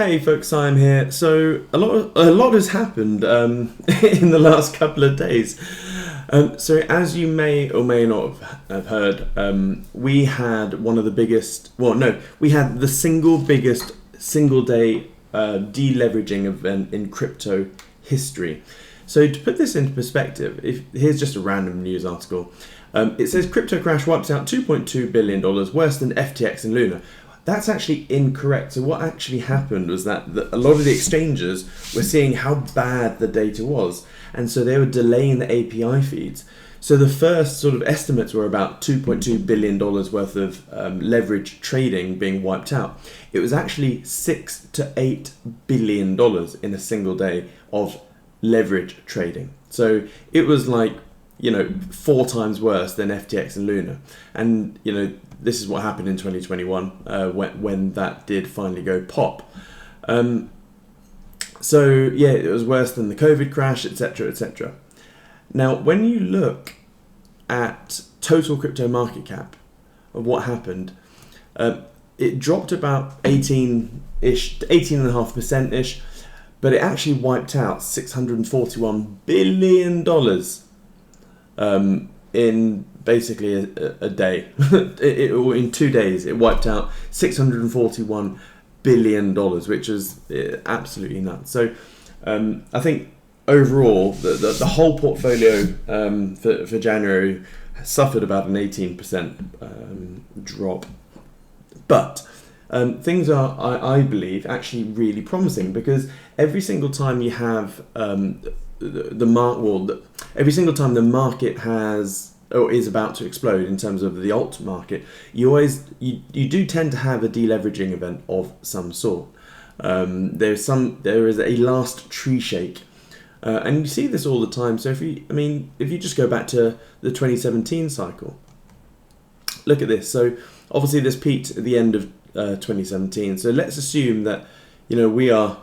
Hey folks, Siam here. So a lot has happened in the last couple of days. So as you may or may not have heard, we had one of the biggest. Well, no, we had the single biggest single day deleveraging event in crypto history. So to put this into perspective, here's just a random news article. It says crypto crash wipes out $2.2 billion, worse than FTX and Luna. That's actually incorrect. So what actually happened was that a lot of the exchanges were seeing how bad the data was, and so they were delaying the API feeds. So the first sort of estimates were about $2.2 billion worth of leverage trading being wiped out. It was actually $6 to $8 billion in a single day of leverage trading. So it was like, 4 times worse than FTX and Luna. And, this is what happened in 2021 when that did finally go pop. So yeah, it was worse than the COVID crash, etc., etc. Now, when you look at total crypto market cap of what happened, it dropped about 18.5%-ish, but it actually wiped out $641 billion in basically a day. In 2 days, it wiped out $641 billion, which is absolutely nuts. So I think overall, the whole portfolio for January suffered about an 18% drop. But things are, I believe, actually really promising, because every single time you have every single time the market has or is about to explode in terms of the alt market, you do tend to have a deleveraging event of some sort. There is a last tree shake, and you see this all the time. So if you just go back to the 2017 cycle, look at this. So obviously this peaked at the end of 2017. So let's assume that we are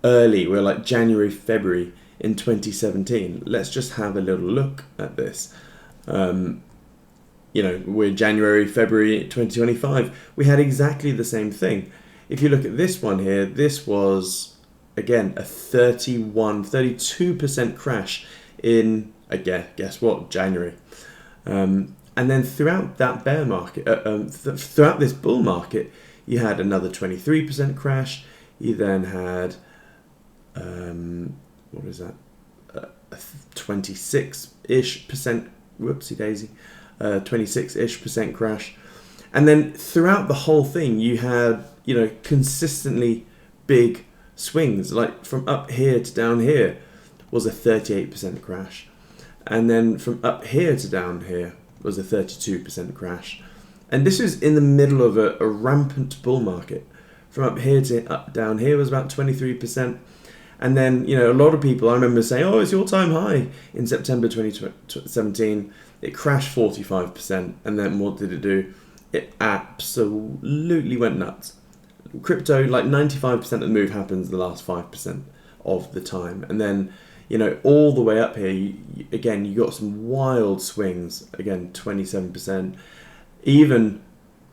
early. We're like January, February in 2017. Let's just have a little look at this. We're January, February 2025. We had exactly the same thing. If you look at this one here, this was again a 32% crash in, guess what, January. And then throughout that bear market, throughout this bull market, you had another 23% crash. You then had, 26-ish percent, whoopsie daisy, 26-ish percent crash. And then throughout the whole thing, you had, consistently big swings, like from up here to down here was a 38% crash. And then from up here to down here was a 32% crash. And this was in the middle of a rampant bull market. From up here to down here was about 23%. And then, a lot of people, I remember saying, oh, it's your time high in September 2017. It crashed 45%. And then what did it do? It absolutely went nuts. Crypto, like 95% of the move happens the last 5% of the time. And then, all the way up here, you got some wild swings. Again, 27%. Even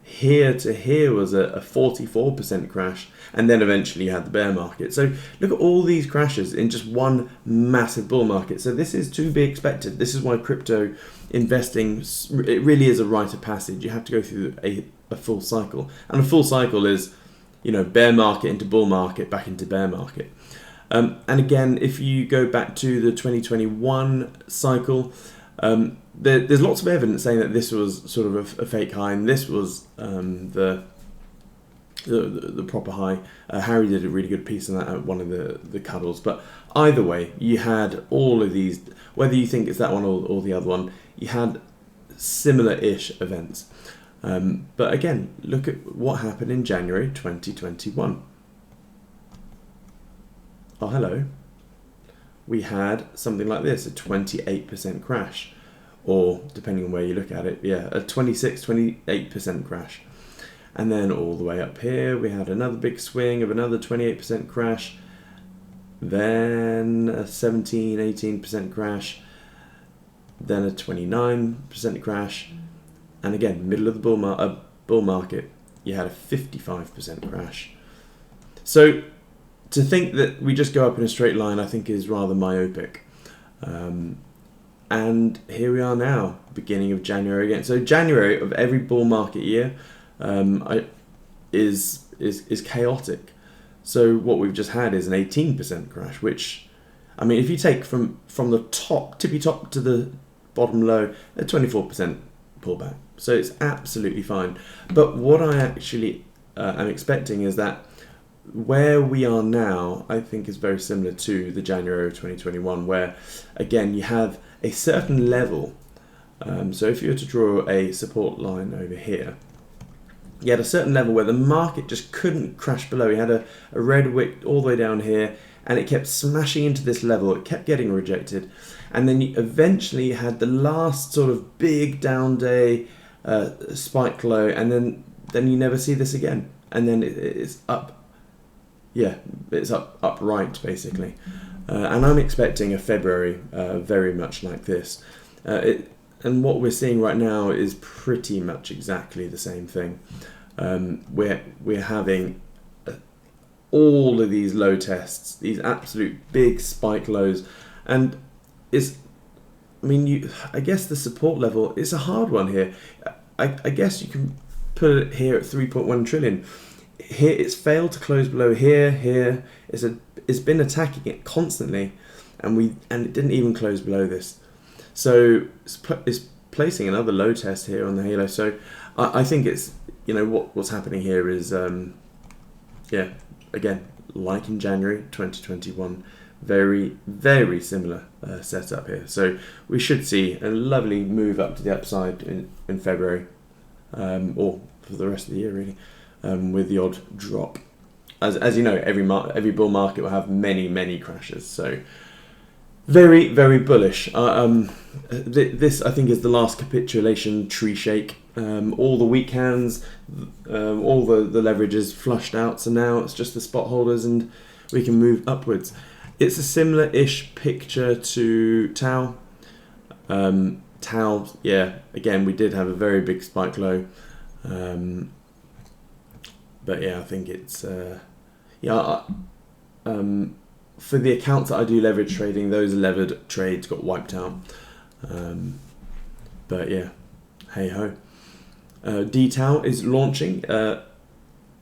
here to here was a 44% crash, and then eventually you had the bear market. So look at all these crashes in just one massive bull market. So this is to be expected. This is why crypto investing, it really is a rite of passage. You have to go through a full cycle, and a full cycle is bear market into bull market back into bear market. And again, if you go back to the 2021 cycle, there's lots of evidence saying that this was sort of a fake high, and this was the proper high. Harry did a really good piece on that at one of the cuddles. But either way, you had all of these, whether you think it's that one or the other one, you had similar-ish events. But again, look at what happened in January 2021. Oh, hello. We had something like this, a 28% crash. Or, depending on where you look at it, a 28% crash. And then all the way up here, we had another big swing of another 28% crash. Then a 18% crash. Then a 29% crash. And again, middle of the bull market, you had a 55% crash. So to think that we just go up in a straight line, I think is rather myopic. And here we are now, beginning of January again. So January of every bull market year is chaotic. So what we've just had is an 18% crash, which, I mean, if you take from the tippy top to the bottom low, a 24% pullback. So it's absolutely fine. But what I actually am expecting is that where we are now, I think, is very similar to the January of 2021, where, again, you have a certain level. So if you were to draw a support line over here, you had a certain level where the market just couldn't crash below. You had a red wick all the way down here, and it kept smashing into this level. It kept getting rejected. And then you eventually had the last sort of big down day, spike low, and then you never see this again. And then it's up. Yeah, it's upright basically. And I'm expecting a February very much like this. And what we're seeing right now is pretty much exactly the same thing. We're having all of these low tests, these absolute big spike lows, and I guess the support level is a hard one here. I guess you can put it here at 3.1 trillion. Here it's failed to close below here. It's been attacking it constantly, and it didn't even close below this. So it's placing another low test here on the halo. So I think it's, what's happening here is again, like in January 2021, very, very similar setup here. So we should see a lovely move up to the upside in February, or for the rest of the year really, with the odd drop. As you know, every bull market will have many, many crashes. So very, very bullish. This, I think, is the last capitulation tree shake. All the weak hands, all the leverage is flushed out. So now it's just the spot holders, and we can move upwards. It's a similar-ish picture to Tau. Tau, yeah, again, we did have a very big spike low. But yeah, I think it's for the accounts that I do leverage trading, those levered trades got wiped out. But yeah, hey ho. D-Tau is launching so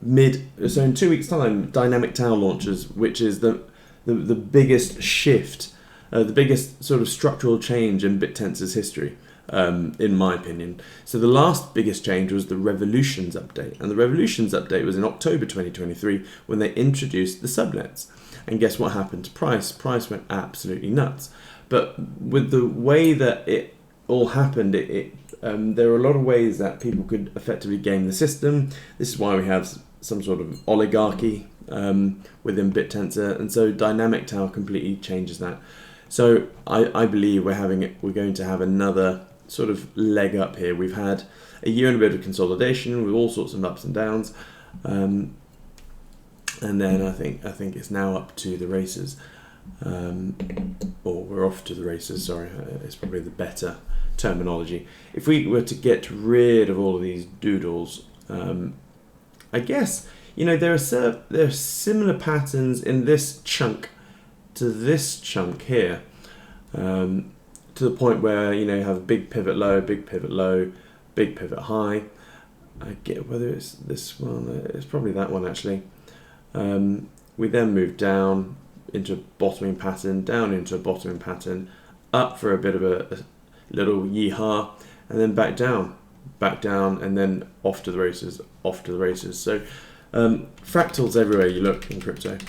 in 2 weeks' time, Dynamic Tau launches, which is the biggest shift, the biggest sort of structural change in BitTensor's history, in my opinion. So the last biggest change was the Revolutions update, and the Revolutions update was in October 2023 when they introduced the subnets. And guess what happened to price? Price went absolutely nuts. But with the way that it all happened, there are a lot of ways that people could effectively game the system. This is why we have some sort of oligarchy within BitTensor, and so Dynamic Tau completely changes that. So I believe we're going to have another sort of leg up here. We've had a year and a bit of consolidation with all sorts of ups and downs. And then I think it's now up to the races, or we're off to the races. Sorry, it's probably the better terminology. If we were to get rid of all of these doodles, I guess there are similar patterns in this chunk to this chunk here, to the point where you have a big pivot low, big pivot low, big pivot high. I get whether it's this one. It's probably that one actually. We then move down into a bottoming pattern, down into a bottoming pattern, up for a bit of a little yeehaw, and then back down, and then off to the races. So fractals everywhere you look in crypto.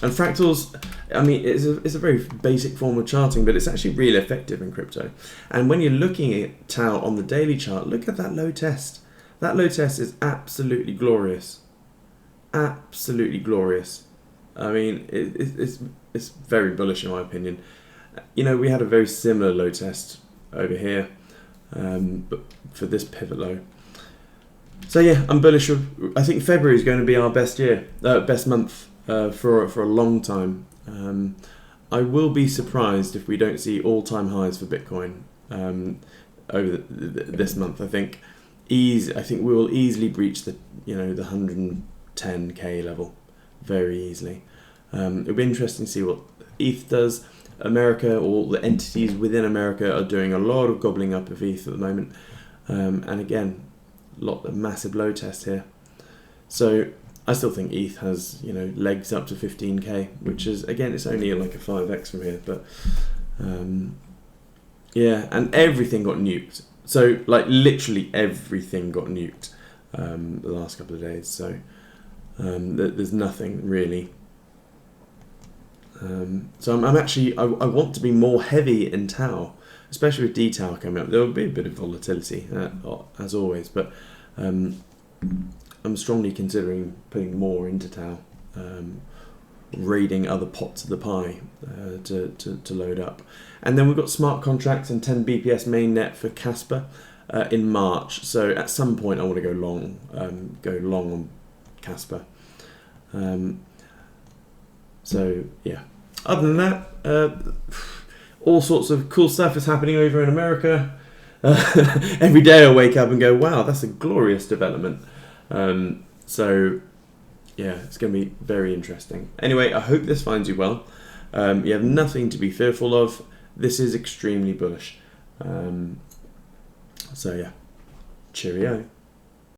And fractals, I mean, it's a very basic form of charting, but it's actually really effective in crypto. And when you're looking at Tau on the daily chart, look at that low test. That low test is absolutely glorious. Absolutely glorious. I mean, it's very bullish in my opinion. We had a very similar low test over here, but for this pivot low. So yeah, I'm bullish. I think February is going to be our best month for a long time. I will be surprised if we don't see all-time highs for Bitcoin over this month. I think we will easily breach the 110k level. very easily. It'll be interesting to see what ETH does. America, or the entities within America, are doing a lot of gobbling up of ETH at the moment. And again, a massive low test here. So I still think ETH has, legs up to 15k, which is, again, it's only like a 5x from here. But yeah, and everything got nuked. So like literally everything got nuked the last couple of days. So there's nothing really. So I'm actually, I want to be more heavy in Tau, especially with D-Tau coming up. There will be a bit of volatility, as always, but I'm strongly considering putting more into Tau, raiding other pots of the pie to load up. And then we've got smart contracts and 10 BPS mainnet for Casper in March. So at some point I want to go long on Casper. So yeah, other than that, all sorts of cool stuff is happening over in America. Every day I wake up and go, wow, that's a glorious development. So yeah, it's going to be very interesting. Anyway, I hope this finds you well. You have nothing to be fearful of. This is extremely bullish. So yeah, cheerio.